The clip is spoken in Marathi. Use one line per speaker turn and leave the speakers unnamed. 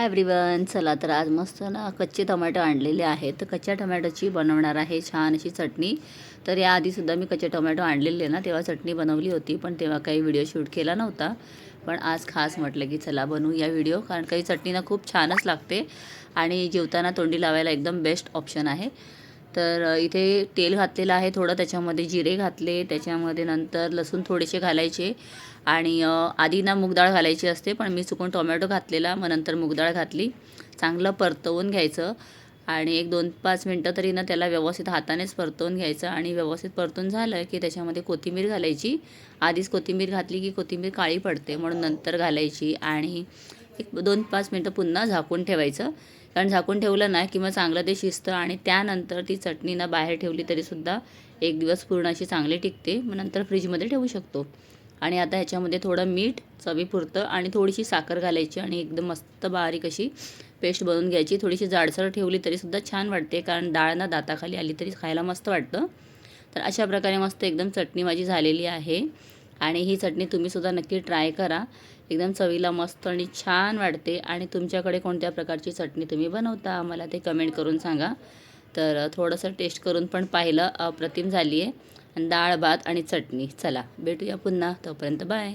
हाय एव्हरीवन, चला तर आज मस्त ना कच्चे टोमॅटो आणलेले आहेत. तर कच्च्या टोमॅटोची बनवणार आहे छान अशी चटणी. तर याआधीसुद्धा मी कच्चे टोमॅटो आणलेले ना, तेव्हा चटणी बनवली होती, पण तेव्हा काही व्हिडिओ शूट केला नव्हता. पण आज खास म्हटलं की चला बनवूया व्हिडिओ, कारण काही चटणी ना खूप छानच लागते आणि जेवताना तोंडी लावायला एकदम बेस्ट ऑप्शन आहे. तर इथे तेल घातलेलं आहे थोडं, त्याच्यामध्ये जिरे घातले, त्याच्यामध्ये नंतर लसूण थोडेसे घालायचे आणि आधी ना मूग डाळ घालायची असते, पण मी चुकून टोमॅटो घातलेला, मग नंतर मूग डाळ घातली. चांगलं परतवून घ्यायचं आणि एक 2-5 मिनटं तरी ना त्याला व्यवस्थित हातानेच परतवून घ्यायचं आणि व्यवस्थित परतून झालं की त्याच्यामध्ये कोथिंबीर घालायची. आधीच कोथिंबीर घातली की कोथिंबीर काळी पडते, म्हणून नंतर घालायची आणि एक 2-5 मिनटं पुन्हा झाकून ठेवायचं. कारण झाकून ठेवलं ना की मग चांगलं ते शिजतं आणि त्यानंतर ती चटणी ना बाहेर ठेवली तरीसुद्धा एक दिवस पूर्ण अशी चांगली टिकते. मग नंतर फ्रीजमध्ये ठेवू शकतो. आणि आता ह्याच्यामध्ये थोडं मीठ चवीपुरतं आणि थोडीशी साखर घालायची आणि एकदम मस्त बारीक अशी पेस्ट बनवून घ्यायची. थोडीशी जाडसर ठेवली तरीसुद्धा छान वाटते, कारण डाळ ना दाताखाली आली तरी खायला मस्त वाटतं. तर अशा प्रकारे मस्त एकदम चटणी माझी झालेली आहे आणि ही चटणी तुम्हीसुद्धा नक्की ट्राय करा. एकदम चवीला मस्त आणि छान वाटते. आणि तुमच्याकडे कोणत्या प्रकारची चटणी तुम्ही बनवता मला ते कमेंट करून सांगा. तर थोडंसं टेस्ट करून पण पाहिलं, अप्रतिम झाली आहे. आणि डाळ भात आणि चटणी. चला भेटूया पुन्हा, तोपर्यंत बाय.